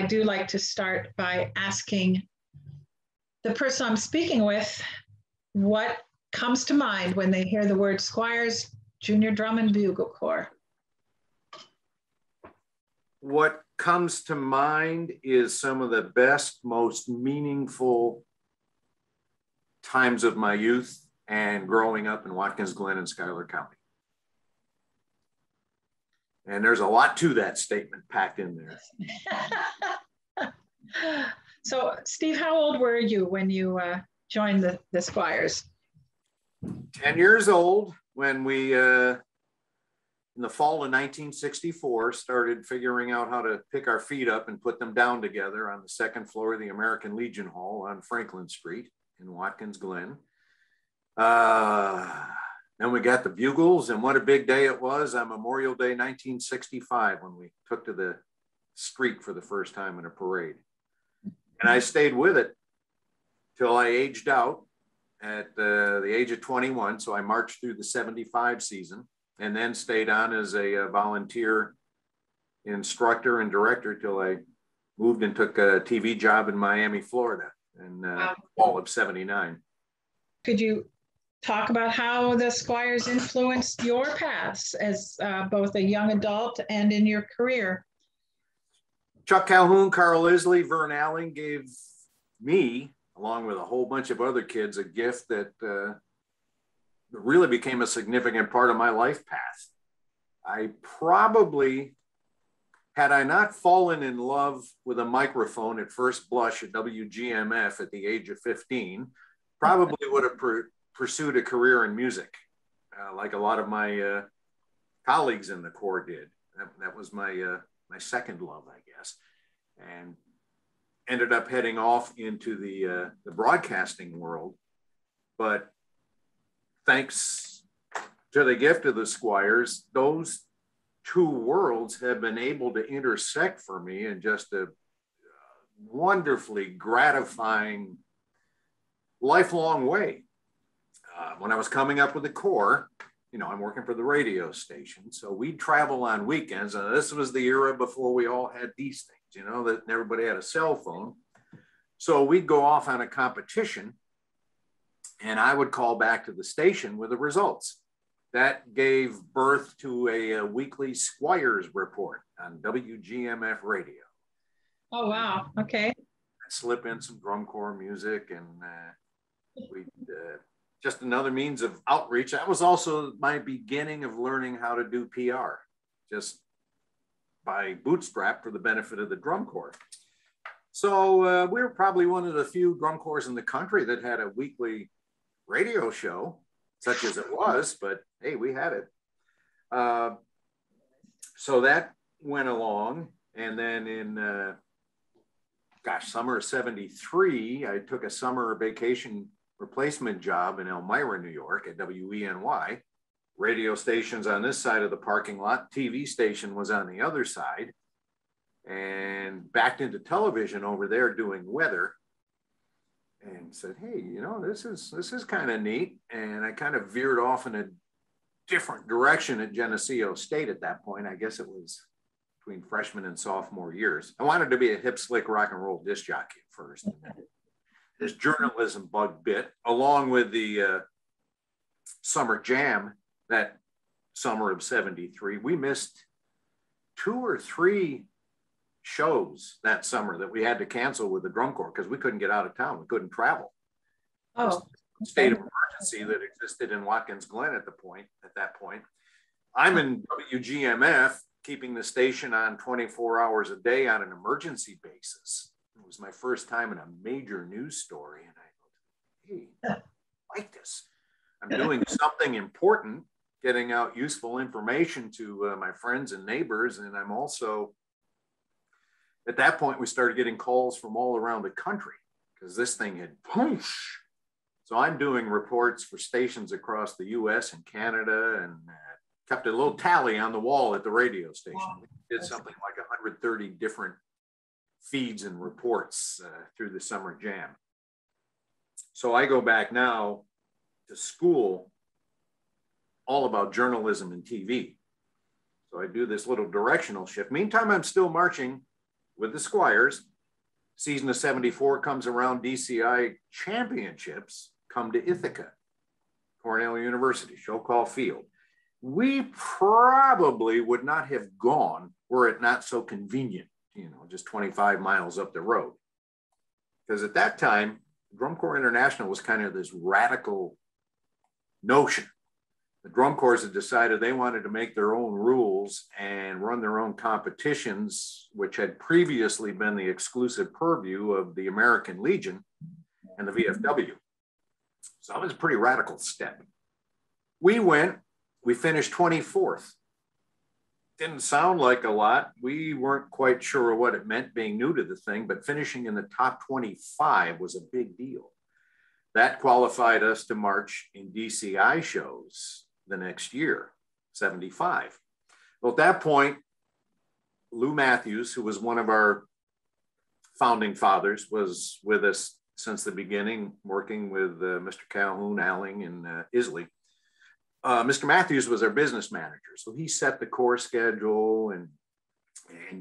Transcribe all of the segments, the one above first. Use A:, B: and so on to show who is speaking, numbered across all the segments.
A: I do like to start by asking the person I'm speaking with what comes to mind when they hear the word Squires Junior Drum and Bugle Corps.
B: What comes to mind is some of the best, most meaningful times of my youth and growing up in Watkins Glen and Schuyler County. And there's a lot to that statement packed in there.
A: So, Steve, how old were you when you joined the Squires?
B: 10 years old when we, in the fall of 1964, started figuring out how to pick our feet up and put them down together on the second floor of the American Legion Hall on Franklin Street in Watkins Glen. Then we got the Bugles, and what a big day it was on Memorial Day 1965 when we took to the street for the first time in a parade. And I stayed with it till I aged out at the age of 21. So I marched through the 75 season and then stayed on as a volunteer instructor and director till I moved and took a TV job in Miami, Florida in fall of 79.
A: Could you talk about how the Squires influenced your paths as both a young adult and in your career?
B: Chuck Calhoun, Carl Isley, Vern Allen gave me, along with a whole bunch of other kids, a gift that really became a significant part of my life path. I probably, had I not fallen in love with a microphone at first blush at WGMF at the age of 15, probably would have pursued a career in music, like a lot of my colleagues in the Corps did. That was my second love, I guess, and ended up heading off into the broadcasting world. But thanks to the gift of the Squires, those two worlds have been able to intersect for me in just a wonderfully gratifying, lifelong way. When I was coming up with the Corps, you know, I'm working for the radio station, so we'd travel on weekends. And this was the era before we all had these things, you know, that everybody had a cell phone. So we'd go off on a competition and I would call back to the station with the results. That gave birth to a weekly Squires report on WGMF radio.
A: Oh, wow. Okay.
B: I'd slip in some drum corps music and we'd just another means of outreach. That was also my beginning of learning how to do PR, just by bootstrap for the benefit of the drum corps. So we were probably one of the few drum corps in the country that had a weekly radio show, such as it was, but hey, we had it. So that went along. And then in, summer of 73, I took a summer vacation replacement job in Elmira, New York at WENY. Radio stations on this side of the parking lot, TV station was on the other side, and backed into television over there doing weather and said, hey, you know, this is kind of neat. And I kind of veered off in a different direction at Geneseo State at that point. I guess it was between freshman and sophomore years. I wanted to be a hip, slick rock and roll disc jockey at first. This journalism bug bit, along with the summer jam that summer of 73. We missed 2 or 3 shows that summer that we had to cancel with the drum corps because we couldn't get out of town. We couldn't travel.
A: Oh,
B: state of emergency that existed in Watkins Glen at that point. I'm in WGMF, keeping the station on 24 hours a day on an emergency basis. It was my first time in a major news story. And I thought, hey, I like this. I'm doing something important, getting out useful information to my friends and neighbors. And I'm also, at that point, we started getting calls from all around the country because this thing had poosh. So I'm doing reports for stations across the US and Canada and kept a little tally on the wall at the radio station. We did something like 130 different feeds and reports through the summer jam. So I go back now to school all about journalism and TV. So I do this little directional shift. Meantime, I'm still marching with the Squires. Season of 74 comes around, DCI championships come to Ithaca, Cornell University, Show-Call Field. We probably would not have gone were it not so convenient, you know, just 25 miles up the road. Because at that time, Drum Corps International was kind of this radical notion. The drum corps had decided they wanted to make their own rules and run their own competitions, which had previously been the exclusive purview of the American Legion and the VFW. So that was a pretty radical step. We went, we finished 24th. Didn't sound like a lot. We weren't quite sure what it meant being new to the thing, but finishing in the top 25 was a big deal. That qualified us to march in DCI shows the next year, 75. Well, at that point, Lou Matthews, who was one of our founding fathers, was with us since the beginning, working with Mr. Calhoun, Alling, and Isley. Mr. Matthews was our business manager. So he set the course schedule and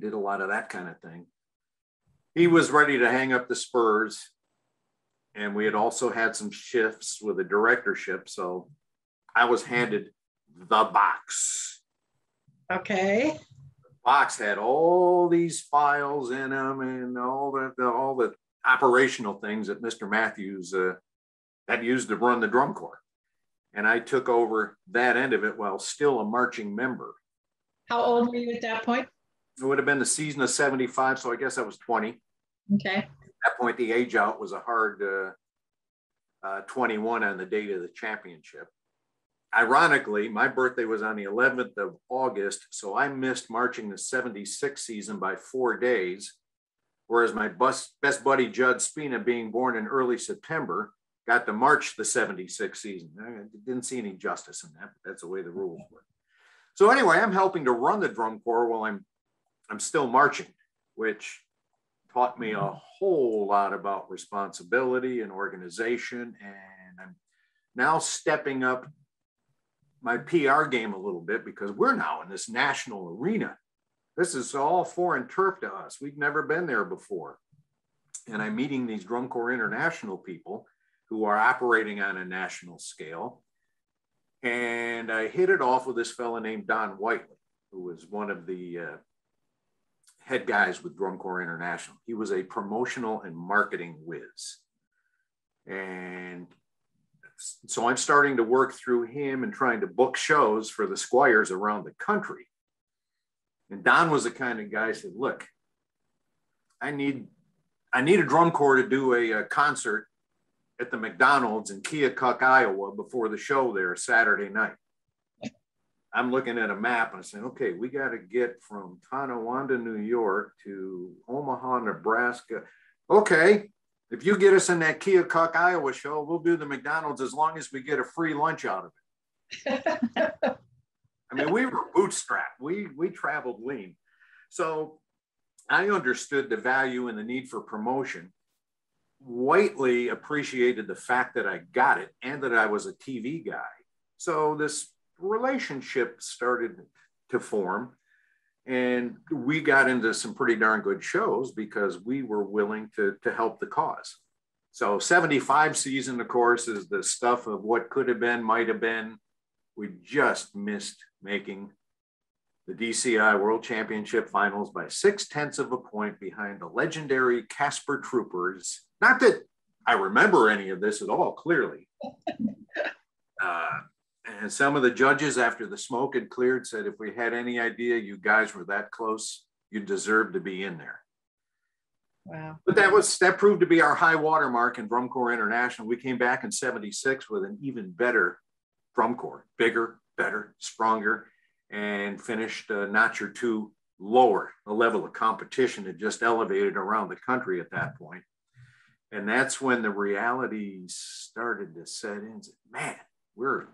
B: did a lot of that kind of thing. He was ready to hang up the spurs. And we had also had some shifts with the directorship. So I was handed the box.
A: Okay.
B: The box had all these files in them and all the operational things that Mr. Matthews had used to run the drum corps. And I took over that end of it while still a marching member.
A: How old were you at that point?
B: It would have been the season of 75, so I guess I was 20.
A: Okay.
B: At that point, the age out was a hard 21 on the date of the championship. Ironically, my birthday was on the 11th of August, so I missed marching the 76 season by 4 days, whereas my best buddy, Judd Spina, being born in early September, got to march the 76 season. I didn't see any justice in that, but that's the way the rules were. So anyway, I'm helping to run the drum corps while I'm still marching, which taught me a whole lot about responsibility and organization. And I'm now stepping up my PR game a little bit because we're now in this national arena. This is all foreign turf to us. We've never been there before. And I'm meeting these Drum Corps International people who are operating on a national scale. And I hit it off with this fella named Don Whiteley, who was one of the head guys with Drum Corps International. He was a promotional and marketing whiz. And so I'm starting to work through him and trying to book shows for the Squires around the country. And Don was the kind of guy who said, look, I need a drum corps to do a concert at the McDonald's in Keokuk, Iowa before the show there Saturday night. I'm looking at a map and I said, okay, we got to get from Tonawanda, New York to Omaha, Nebraska. Okay, if you get us in that Keokuk, Iowa show, we'll do the McDonald's as long as we get a free lunch out of it. I mean, we were bootstrapped. We traveled lean. So I understood the value and the need for promotion. Whiteley appreciated the fact that I got it and that I was a TV guy. So this relationship started to form and we got into some pretty darn good shows because we were willing to help the cause. So 75 season, of course, is the stuff of what could have been, might have been. We just missed making the DCI World Championship Finals by 0.6 of a point behind the legendary Casper Troopers. Not that I remember any of this at all, clearly. And some of the judges, after the smoke had cleared, said, if we had any idea you guys were that close, you deserve to be in there.
A: Wow.
B: But that proved to be our high water mark in Drum Corps International. We came back in 76 with an even better drum corps, bigger, better, stronger, and finished a notch or two lower. The level of competition had just elevated around the country at that point. And that's when the reality started to set in. Man, we're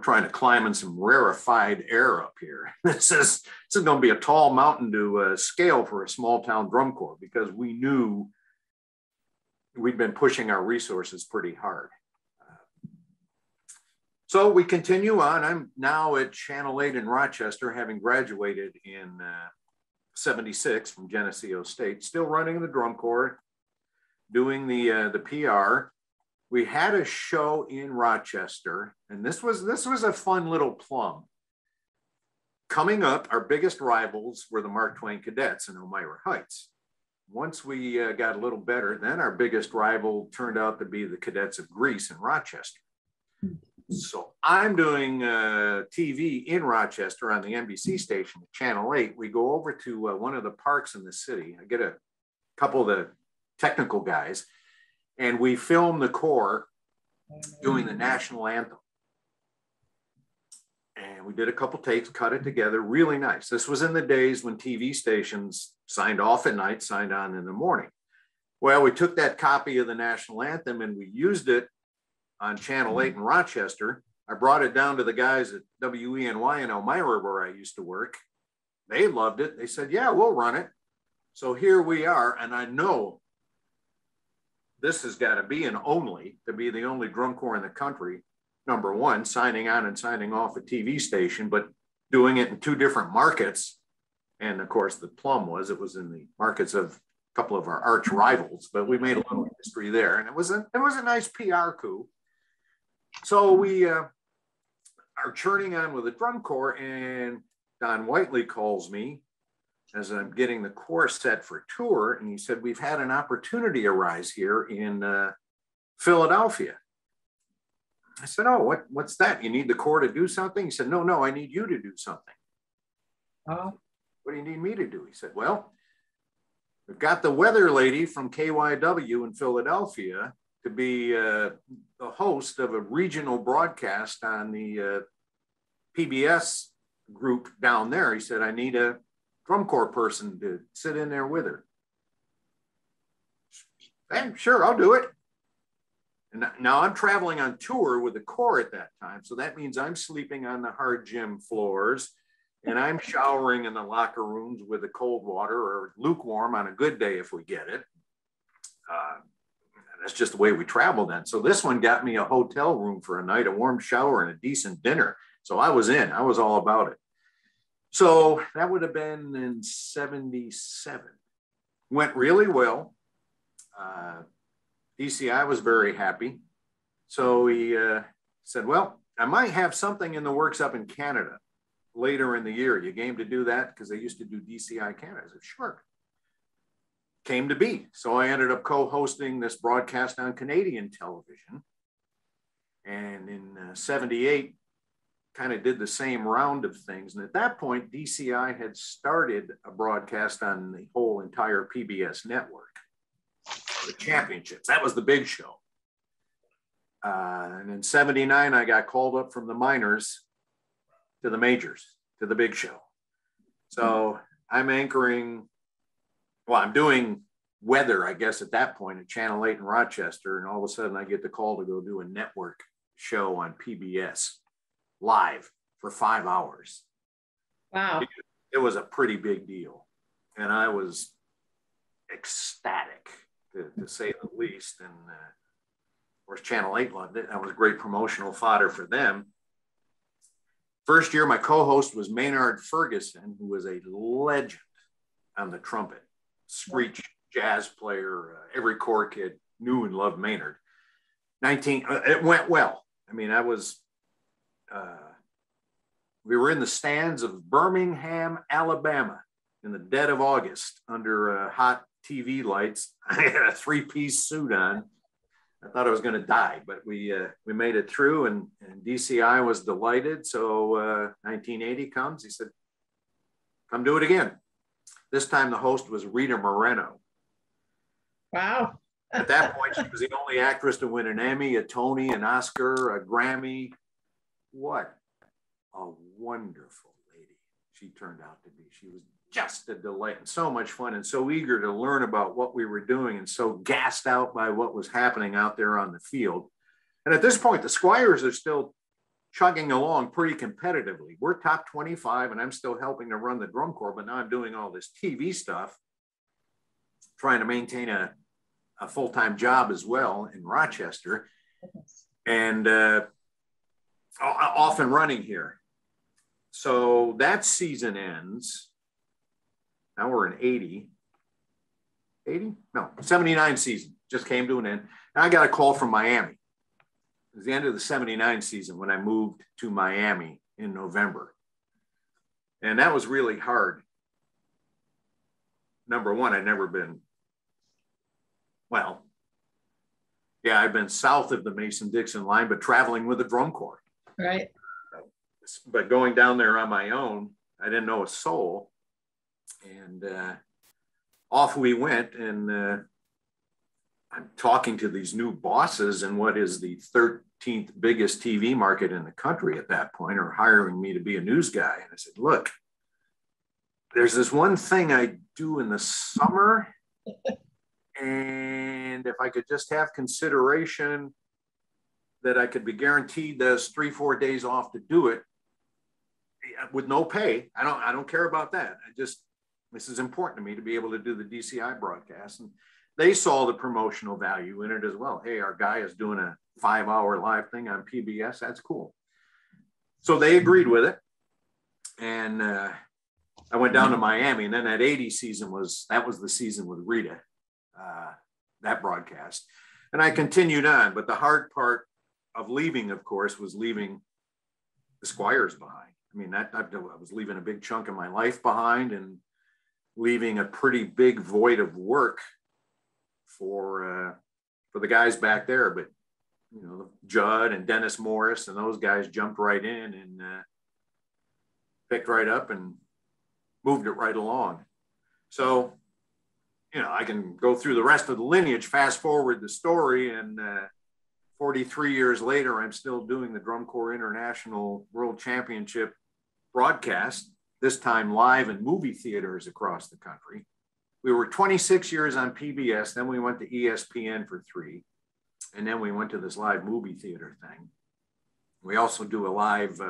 B: trying to climb in some rarefied air up here. This is going to be a tall mountain to scale for a small town drum corps because we knew we'd been pushing our resources pretty hard. So we continue on. I'm now at Channel 8 in Rochester, having graduated in '76 from Geneseo State, still running the drum corps, doing the PR. We had a show in Rochester, and this was a fun little plum. Coming up, our biggest rivals were the Mark Twain Cadets in Elmira Heights. Once we got a little better, then our biggest rival turned out to be the Cadets of Greece in Rochester. So I'm doing TV in Rochester on the NBC station, Channel 8. We go over to one of the parks in the city. I get a couple of the technical guys, and we film the Corps doing the national anthem. And we did a couple takes, cut it together, really nice. This was in the days when TV stations signed off at night, signed on in the morning. Well, we took that copy of the national anthem and we used it on Channel 8 in Rochester. I brought it down to the guys at WENY in Elmira, where I used to work. They loved it. They said, yeah, we'll run it. So here we are. And I know this has got to be an only, to be the only drum corps in the country, number one, signing on and signing off a TV station, but doing it in two different markets. And of course, the plum was, it was in the markets of a couple of our arch rivals, but we made a little history there. And it was a nice PR coup. So we are churning on with the drum corps, and Don Whiteley calls me as I'm getting the corps set for tour. And he said, we've had an opportunity arise here in Philadelphia. I said, oh, what's that? You need the corps to do something? He said, no, I need you to do something. What do you need me to do? He said, well, we've got the weather lady from KYW in Philadelphia to be the host of a regional broadcast on the PBS group down there. He said, I need a drum corps person to sit in there with her. Hey, sure, I'll do it. And now I'm traveling on tour with the corps at that time. So that means I'm sleeping on the hard gym floors and I'm showering in the locker rooms with the cold water, or lukewarm on a good day if we get it. That's just the way we travel then. So this one got me a hotel room for a night, a warm shower, and a decent dinner. So I was in. I was all about it. So that would have been in '77. Went really well. DCI was very happy. So he said, well, I might have something in the works up in Canada later in the year. You game to do that? Because they used to do DCI Canada. I said, sure. Came to be. So I ended up co-hosting this broadcast on Canadian television. And in '78, kind of did the same round of things. And at that point, DCI had started a broadcast on the whole entire PBS network, the championships. That was the big show. And in '79, I got called up from the minors to the majors, to the big show. So I'm anchoring, well, I'm doing weather, I guess, at that point at Channel 8 in Rochester. And all of a sudden I get the call to go do a network show on PBS live for 5 hours.
A: Wow.
B: It was a pretty big deal. And I was ecstatic, to say the least. And of course, Channel 8 loved it. That was great promotional fodder for them. First year, my co-host was Maynard Ferguson, who was a legend on the trumpet, screech jazz player. Every corps kid knew and loved Maynard. It went well. I mean, we were in the stands of Birmingham, Alabama in the dead of August under hot TV lights. I had a three-piece suit on. I thought I was going to die, but we made it through, and DCI was delighted. So 1980 comes. He said, come do it again. This time the host was Rita Moreno.
A: Wow.
B: At that point, she was the only actress to win an Emmy, a Tony, an Oscar, a Grammy. What a wonderful lady she turned out to be. She was just a delight and so much fun and so eager to learn about what we were doing and so gassed out by what was happening out there on the field. And at this point, the Squires are still chugging along pretty competitively. We're top 25 and I'm still helping to run the drum corps, but now I'm doing all this TV stuff, trying to maintain a full-time job as well in Rochester, and off and running here. So that season ends. Now we're in 79 season just came to an end. And I got a call from Miami. It was the end of the 79 season when I moved to Miami in November. And that was really hard. Number one, I'd never been, I've been south of the Mason-Dixon line, but traveling with a drum corps.
A: Right.
B: But going down there on my own, I didn't know a soul. And off we went, and I'm talking to these new bosses in what is the 13th biggest TV market in the country at that point, are hiring me to be a news guy. And I said, look, there's this one thing I do in the summer, and if I could just have consideration that I could be guaranteed those 3-4 days off to do it with no pay. I don't care about that. This is important to me to be able to do the DCI broadcast. And they saw the promotional value in it as well. Hey, our guy is doing a 5-hour live thing on PBS. That's cool. So they agreed with it. And I went down to Miami, and then that 80 season was the season with Rita, that broadcast. And I continued on, but the hard part of leaving, of course, was leaving the Squires behind. I mean, I was leaving a big chunk of my life behind and leaving a pretty big void of work for the guys back there. But, Judd and Dennis Morris and those guys jumped right in and picked right up and moved it right along. So, I can go through the rest of the lineage, fast forward the story, and 43 years later, I'm still doing the Drum Corps International World Championship broadcast, this time live in movie theaters across the country. We were 26 years on PBS, then we went to ESPN for 3, and then we went to this live movie theater thing. We also do a live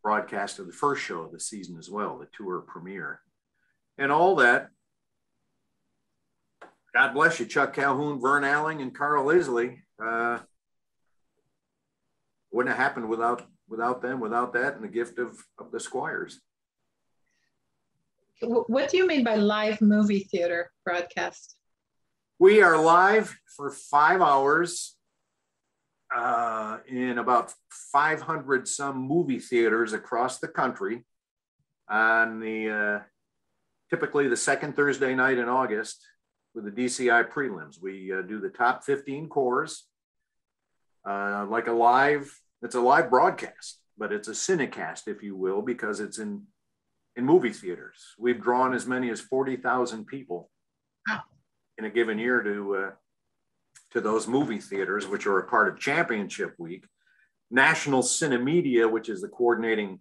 B: broadcast of the first show of the season as well, the tour premiere. And all that, God bless you, Chuck Calhoun, Vern Alling, and Carl Isley, wouldn't have happened without them, without that, and the gift of the Squires.
A: What do you mean by live movie theater broadcast?
B: We are live for 5 hours in about 500 some movie theaters across the country on the typically the second Thursday night in August with the DCI prelims. We do the top 15 corps, like it's a live broadcast, but it's a cinecast, if you will, because it's in movie theaters. We've drawn as many as 40,000 people in a given year to those movie theaters, which are a part of Championship Week. National Cinemedia, which is the coordinating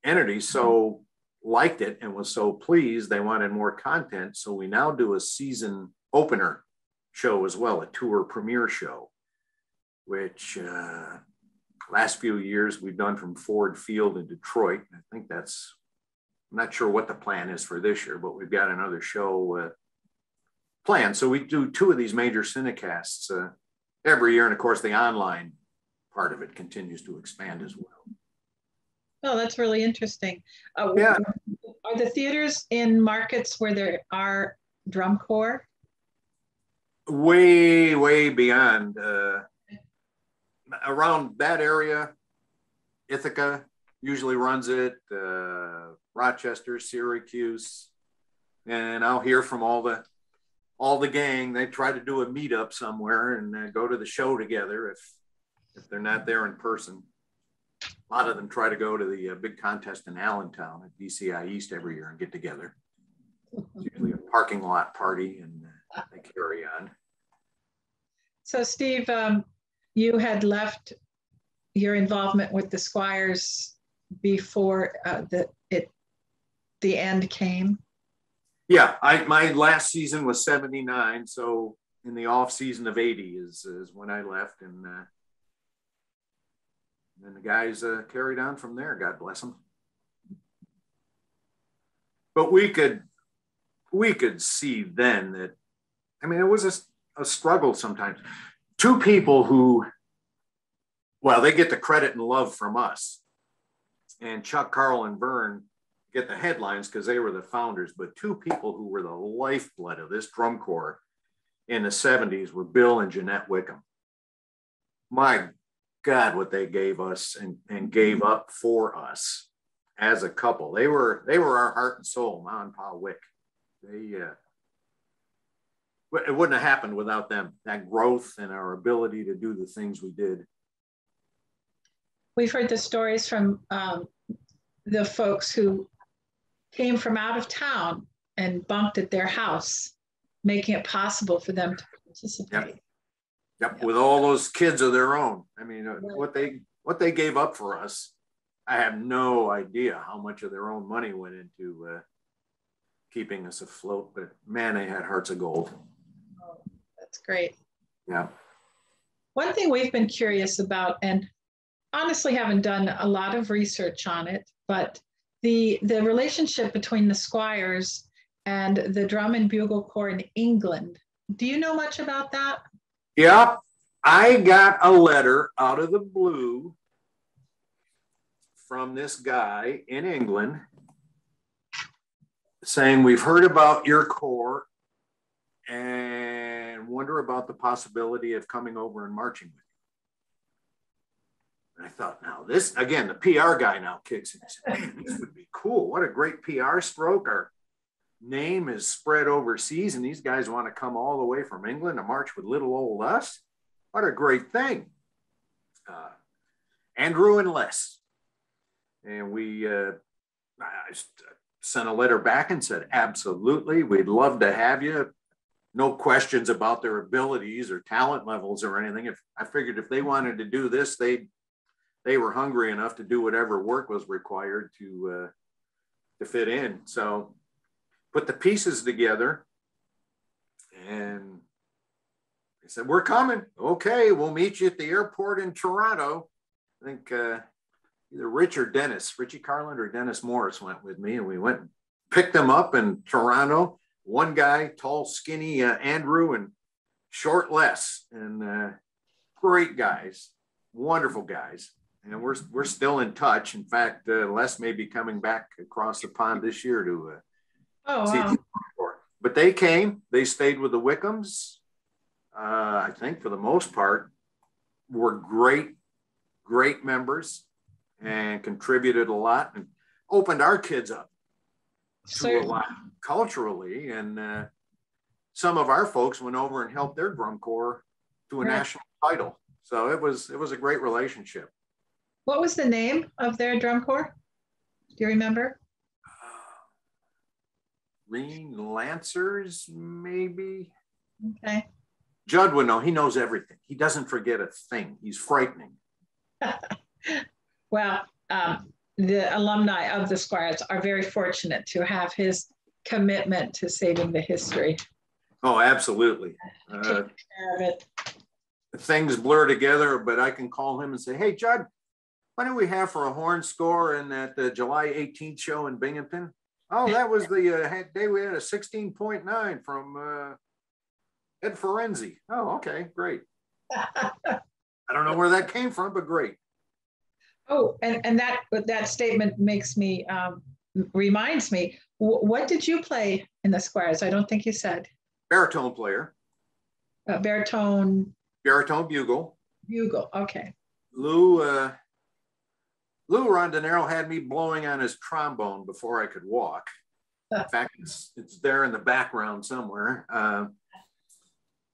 B: entity, so liked it and was so pleased they wanted more content. So we now do a season opener show as well, a tour premiere show, which last few years we've done from Ford Field in Detroit. I think I'm not sure what the plan is for this year, but we've got another show planned. So we do 2 of these major cinecasts every year. And of course, the online part of it continues to expand as well.
A: Oh, that's really interesting.
B: Yeah.
A: Are the theaters in markets where there are drum corps?
B: Way, way beyond. Around that area, Ithaca usually runs it, Rochester, Syracuse, and I'll hear from all the gang. They try to do a meetup somewhere and go to the show together if they're not there in person. A lot of them try to go to the big contest in Allentown at DCI East every year and get together. It's usually a parking lot party, and they carry on.
A: So Steve, you had left your involvement with the Squires before the end came?
B: Yeah, my last season was 79, so in the off season of 80 is when I left, and then the guys carried on from there. God bless them. But we could see then that, I mean, it was a struggle sometimes. 2 people who, well, they get the credit and love from us. And Chuck, Carl, and Vern get the headlines because they were the founders, but two people who were the lifeblood of this drum corps in the 70s were Bill and Jeanette Wickham. My God, what they gave us and gave up for us as a couple. They were our heart and soul, Ma and Pa Wick. It wouldn't have happened without them, that growth and our ability to do the things we did.
A: We've heard the stories from the folks who came from out of town and bunked at their house, making it possible for them to participate.
B: Yep. With all those kids of their own. I mean, what they gave up for us, I have no idea how much of their own money went into keeping us afloat, but man, they had hearts of gold.
A: Oh, that's great.
B: Yeah.
A: One thing we've been curious about, and honestly haven't done a lot of research on it, but the relationship between the Squires and the Drum and Bugle Corps in England. Do you know much about that?
B: Yeah, I got a letter out of the blue from this guy in England saying, we've heard about your corps and wonder about the possibility of coming over and marching with you. And I thought, now this, again, the PR guy now kicks in. I said, man, this would be cool. What a great PR stroke. Our name is spread overseas and these guys want to come all the way from England to march with little old us. What a great thing. Andrew and Les. And we I sent a letter back and said, absolutely, we'd love to have you. No questions about their abilities or talent levels or anything. I figured if they wanted to do this, they were hungry enough to do whatever work was required to fit in. So put the pieces together and they said, we're coming. Okay, we'll meet you at the airport in Toronto. I think either Richie Carland or Dennis Morris went with me, and we went and picked them up in Toronto. One guy, tall, skinny Andrew, and short Les, and great guys, wonderful guys. And we're still in touch. In fact, Les may be coming back across the pond this year to see the corps. But they came, they stayed with the Wickhams, I think for the most part, were great members and contributed a lot and opened our kids up to a lot culturally. And some of our folks went over and helped their drum corps to a national title. So it was a great relationship.
A: What was the name of their drum corps? Do you remember?
B: Green Lancers, maybe.
A: Okay.
B: Judd would know. He knows everything. He doesn't forget a thing. He's frightening.
A: Well, the alumni of the Squires are very fortunate to have his commitment to saving the history.
B: Oh, absolutely.
A: Take care of it.
B: Things blur together, but I can call him and say, hey, Judd, what do we have for a horn score in that July 18th show in Binghamton? Oh, that was the day we had a 16.9 from Ed Ferenzi. Oh, okay, great. I don't know where that came from, but great.
A: Oh, and that statement makes me, reminds me, what did you play in the Squires? I don't think you said.
B: Baritone player.
A: Baritone
B: bugle.
A: Bugle, okay.
B: Lou Rondinaro had me blowing on his trombone before I could walk. In fact, it's there in the background somewhere.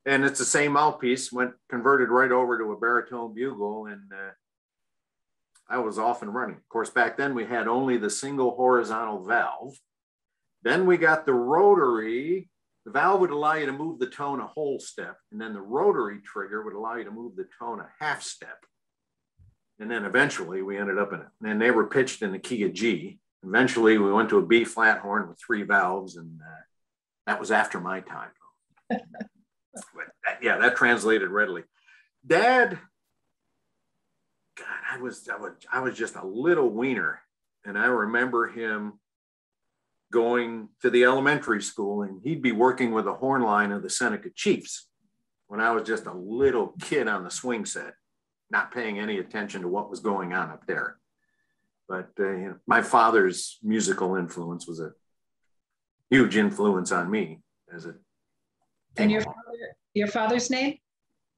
B: And it's the same mouthpiece, converted right over to a baritone bugle, and I was off and running. Of course, back then we had only the single horizontal valve. Then we got the rotary. The valve would allow you to move the tone a whole step, and then the rotary trigger would allow you to move the tone a half step. And then eventually we ended up in it. And they were pitched in the key of G. Eventually we went to a B flat horn with 3 valves, and that was after my time. But that translated readily. Dad, God, I was just a little wiener, and I remember him going to the elementary school, and he'd be working with the horn line of the Seneca Chiefs when I was just a little kid on the swing set, not paying any attention to what was going on up there. But my father's musical influence was a huge influence on me as it
A: And
B: came
A: your father's name?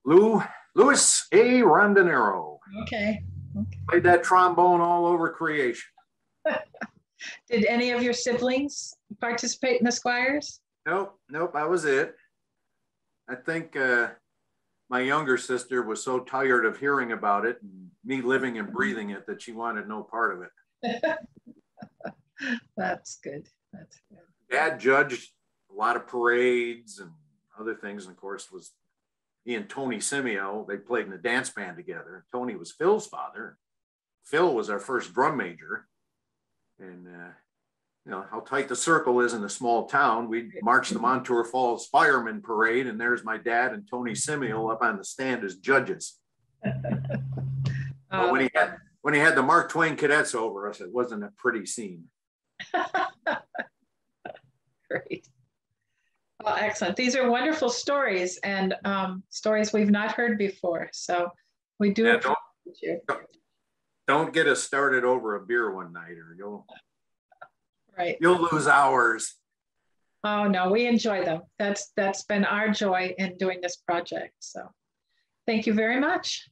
B: Louis A. Rondinaro.
A: Okay.
B: Played that trombone all over creation.
A: Did any of your siblings participate in the Squires?
B: Nope, that was it. I think my younger sister was so tired of hearing about it and me living and breathing it that she wanted no part of it.
A: That's good. That's good.
B: Dad judged a lot of parades and other things, and of course was he and Tony Simeo. They played in a dance band together. Tony was Phil's father. Phil was our first drum major, and you know how tight the circle is in a small town. We'd march the Montour Falls Fireman Parade, and there's my dad and Tony Simeo up on the stand as judges. But when he had the Mark Twain cadets over us, it wasn't a pretty scene.
A: Great. Well, excellent. These are wonderful stories, and stories we've not heard before. So we do appreciate you.
B: Don't get us started over a beer one night, or you'll lose hours.
A: Oh no, we enjoy them. That's been our joy in doing this project. So thank you very much.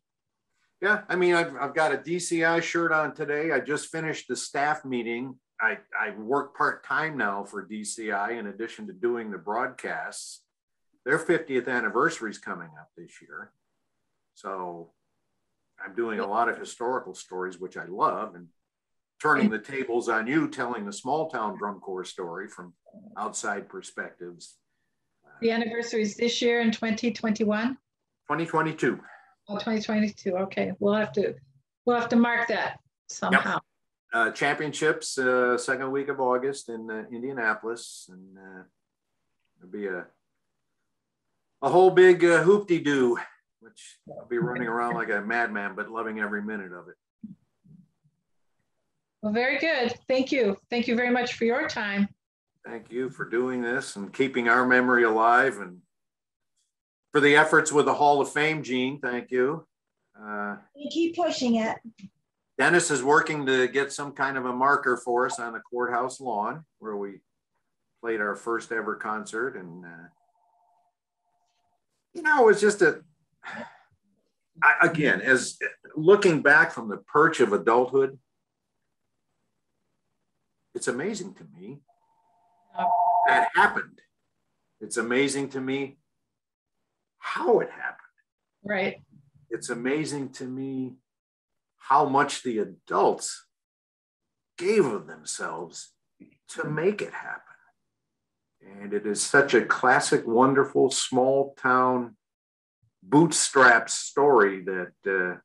B: Yeah, I mean, I've got a DCI shirt on today. I just finished the staff meeting. I work part-time now for DCI in addition to doing the broadcasts. Their 50th anniversary is coming up this year. So I'm doing a lot of historical stories, which I love, and turning the tables on you, telling the small town drum corps story from outside perspectives.
A: The anniversary is this year in 2021?
B: 2022.
A: Oh, 2022. Okay, we'll have to mark that somehow.
B: Yep. Championships second week of August in Indianapolis, and it'll be a whole big hoop-de-doo, which I'll be running around like a madman, but loving every minute of it.
A: Well, very good. Thank you. Thank you very much for your time.
B: Thank you for doing this and keeping our memory alive, and for the efforts with the Hall of Fame, Jean. Thank you.
C: You keep pushing it.
B: Dennis is working to get some kind of a marker for us on the courthouse lawn where we played our first ever concert. And, you know, it's just again, as looking back from the perch of adulthood, it's amazing to me that happened. It's amazing to me how it happened.
A: Right.
B: It's amazing to me how much the adults gave of themselves to make it happen. And it is such a classic, wonderful, small town bootstrap story that,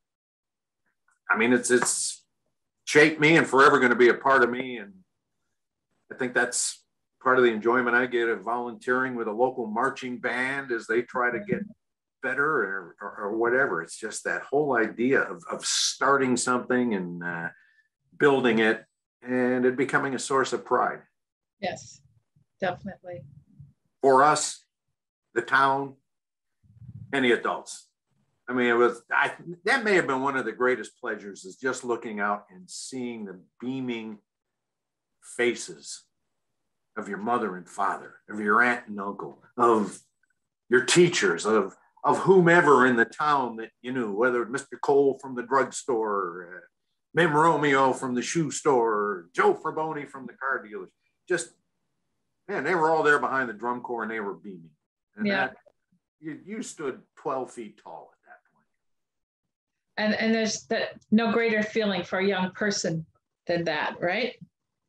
B: I mean, it's shaped me and forever going to be a part of me. And I think that's part of the enjoyment I get of volunteering with a local marching band as they try to get better or whatever. It's just that whole idea of starting something and building it and it becoming a source of pride.
A: Yes, definitely.
B: For us, the town, and the adults. I mean, that may have been one of the greatest pleasures, is just looking out and seeing the beaming faces of your mother and father, of your aunt and uncle, of your teachers, of whomever in the town that you knew, whether it was Mr. Cole from the drugstore, Mim Romeo from the shoe store, Joe Fraboni from the car dealers. Just, man, they were all there behind the drum corps and they were beaming. And that, you stood 12 feet tall at that point.
A: And there's no greater feeling for a young person than that, right?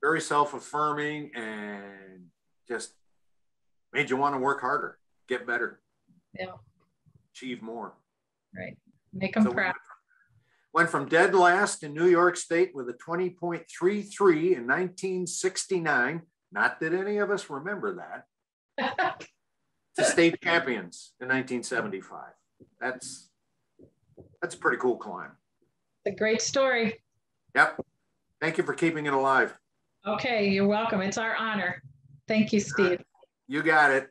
B: Very self-affirming and just made you want to work harder, get better.
A: Yeah.
B: Achieve more.
A: Right. Make them proud.
B: Went from dead last in New York State with a 20.33 in 1969. Not that any of us remember that. To state champions in 1975. That's a pretty cool climb.
A: A great story.
B: Yep. Thank you for keeping it alive.
A: Okay, you're welcome. It's our honor. Thank you, Steve.
B: You got it.